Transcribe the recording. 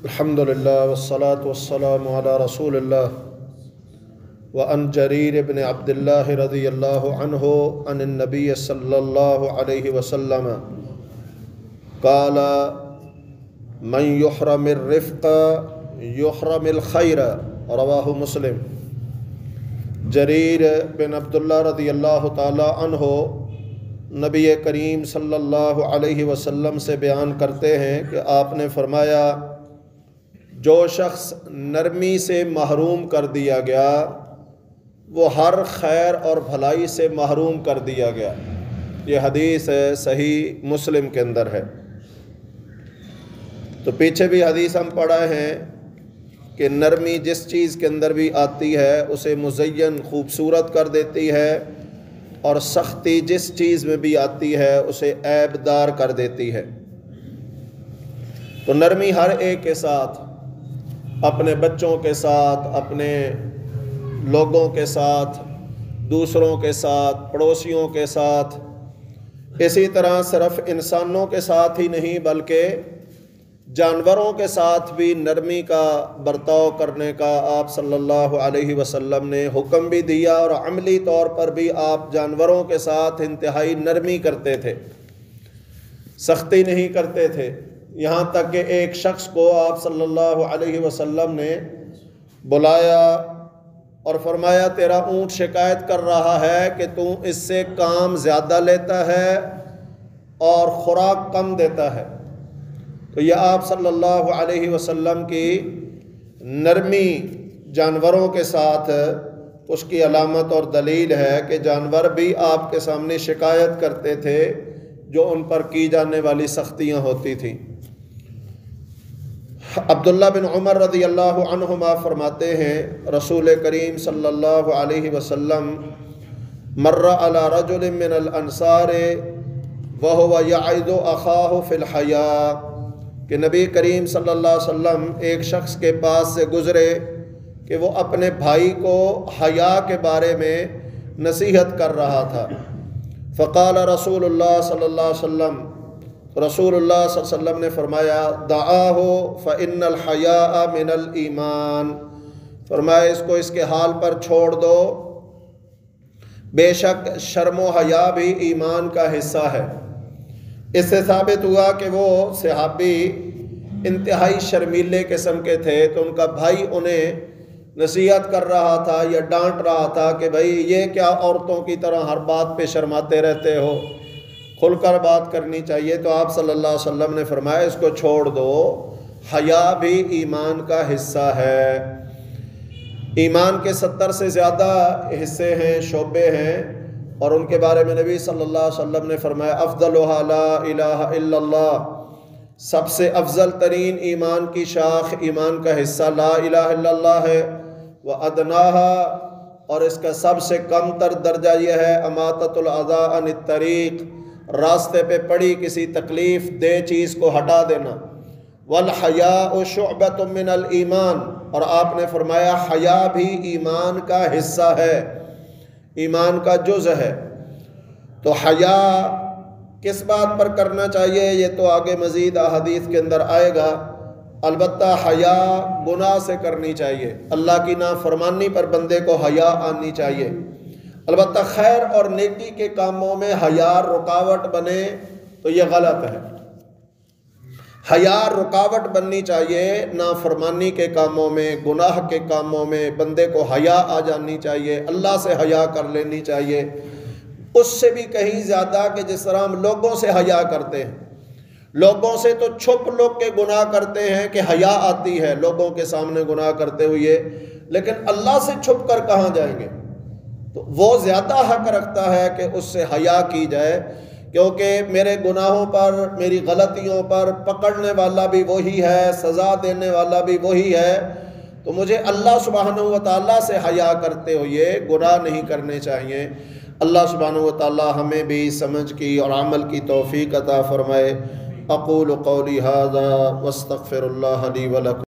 الحمدللہ والصلاة والسلام علی رسول اللہ وعن جریر بن عبداللہ رضی اللہ عنہ عن النبی صلی اللہ علیہ وسلم قال من یحرم الرفق یحرم الخیر رواہ مسلم۔ جریر بن عبداللہ رضی اللہ تعالی عنہ نبی کریم صلی اللہ علیہ وسلم سے بیان کرتے ہیں کہ آپ نے فرمایا، جو شخص نرمی سے محروم کر دیا گیا وہ ہر خیر اور بھلائی سے محروم کر دیا گیا۔ یہ حدیث صحیح مسلم کے اندر ہے۔ تو پیچھے بھی حدیث ہم پڑھا ہے کہ نرمی جس چیز کے اندر بھی آتی ہے اسے مزین خوبصورت کر دیتی ہے، اور سختی جس چیز میں بھی آتی ہے اسے عیب دار کر دیتی ہے۔ تو نرمی ہر ایک کے ساتھ، اپنے بچوں کے ساتھ، اپنے لوگوں کے ساتھ، دوسروں کے ساتھ، پڑوسیوں کے ساتھ، اسی طرح صرف انسانوں کے ساتھ ہی نہیں بلکہ جانوروں کے ساتھ بھی نرمی کا برتاؤ کرنے کا آپ صلی اللہ علیہ وسلم نے حکم بھی دیا، اور عملی طور پر بھی آپ جانوروں کے ساتھ انتہائی نرمی کرتے تھے، سختی نہیں کرتے تھے۔ یہاں تک کہ ایک شخص کو آپ صلی اللہ علیہ وسلم نے بلایا اور فرمایا، تیرا اونٹ شکایت کر رہا ہے کہ تو اس سے کام زیادہ لیتا ہے اور خوراک کم دیتا ہے۔ تو یہ آپ صلی اللہ علیہ وسلم کی نرمی جانوروں کے ساتھ اس کی علامت اور دلیل ہے کہ جانور بھی آپ کے سامنے شکایت کرتے تھے جو ان پر کی جانے والی سختیاں ہوتی تھیں۔ عبداللہ بن عمر رضی اللہ عنہما فرماتے ہیں، رسول کریم صلی اللہ علیہ وسلم مر علی رجل من الانصار وهو يعظ اخاه في الحیاء، کہ نبی کریم صلی اللہ علیہ وسلم ایک شخص کے پاس سے گزرے کہ وہ اپنے بھائی کو حیا کے بارے میں نصیحت کر رہا تھا۔ فقال رسول اللہ صلی اللہ علیہ وسلم، رسول اللہ صلی اللہ علیہ وسلم نے فرمایا، دعاہ فإن الحیاء من الایمان، فرمایا اس کو اس کے حال پر چھوڑ دو، بے شک شرم و حیا بھی ایمان کا حصہ ہے۔ اس سے ثابت ہوا کہ وہ صحابی انتہائی شرمیلے قسم کے تھے، تو ان کا بھائی انہیں نصیحت کر رہا تھا یا ڈانٹ رہا تھا کہ بھائی یہ کیا عورتوں کی طرح ہر بات پہ شرماتے رہتے ہو، کھل کر بات کرنی چاہیے۔ تو آپ صلی اللہ علیہ وسلم نے فرمایا اس کو چھوڑ دو، حیا بھی ایمان کا حصہ ہے۔ ایمان کے 70 سے زیادہ حصے ہیں، شعبے ہیں، اور ان کے بارے میں نبی صلی اللہ علیہ وسلم نے فرمایا، افضلها لا الہ الا اللہ، سب سے افضل ترین ایمان کی شاخ، ایمان کا حصہ لا الہ الا اللہ ہے۔ وَأَدْنَاهَا، اور اس کا سب سے کم تر درجہ یہ ہے، اماطۃ الاذی عن الطریق، راستے پہ پڑی کسی تکلیف دہ چیز کو ہٹا دینا۔ وَالْحَيَاءُ شُعْبَةٌ مِّنَ الْإِيمَانِ، اور آپ نے فرمایا حیا بھی ایمان کا حصہ ہے، ایمان کا جز ہے۔ تو حیا کس بات پر کرنا چاہیے یہ تو آگے مزید احادیث کے اندر آئے گا، البتہ حیا گناہ سے کرنی چاہیے، اللہ کی نافرمانی پر بندے کو حیا آنی چاہیے۔ البتہ خیر اور نیکی کے کاموں میں حیا رکاوٹ بنے تو یہ غلط ہے۔ حیا رکاوٹ بننی چاہیے، نافرمانی کے کاموں میں، گناہ کے کاموں میں بندے کو حیا آ جانی چاہیے، اللہ سے حیا کر لینی چاہیے، اس سے بھی کہیں زیادہ کہ جس طرح ہم لوگوں سے حیا کرتے ہیں۔ لوگوں سے تو چھپ لوگ کے گناہ کرتے ہیں کہ حیا آتی ہے لوگوں کے سامنے گناہ کرتے ہوئے، لیکن اللہ سے چھپ کر کہاں جائیں گے؟ تو وہ زیادہ حق رکھتا ہے کہ اس سے حیا کی جائے، کیونکہ میرے گناہوں پر، میری غلطیوں پر پکڑنے والا بھی وہی ہے، سزا دینے والا بھی وہی ہے، تو مجھے اللہ سبحانہ و تعالیٰ سے حیا کرتے ہوئے گناہ نہیں کرنے چاہیے۔ اللہ سبحانہ و تعالیٰ ہمیں بھی سمجھ کی اور عمل کی توفیق عطا فرمائے۔ اقول قولی ھذا واستغفر اللہ لی ولکم۔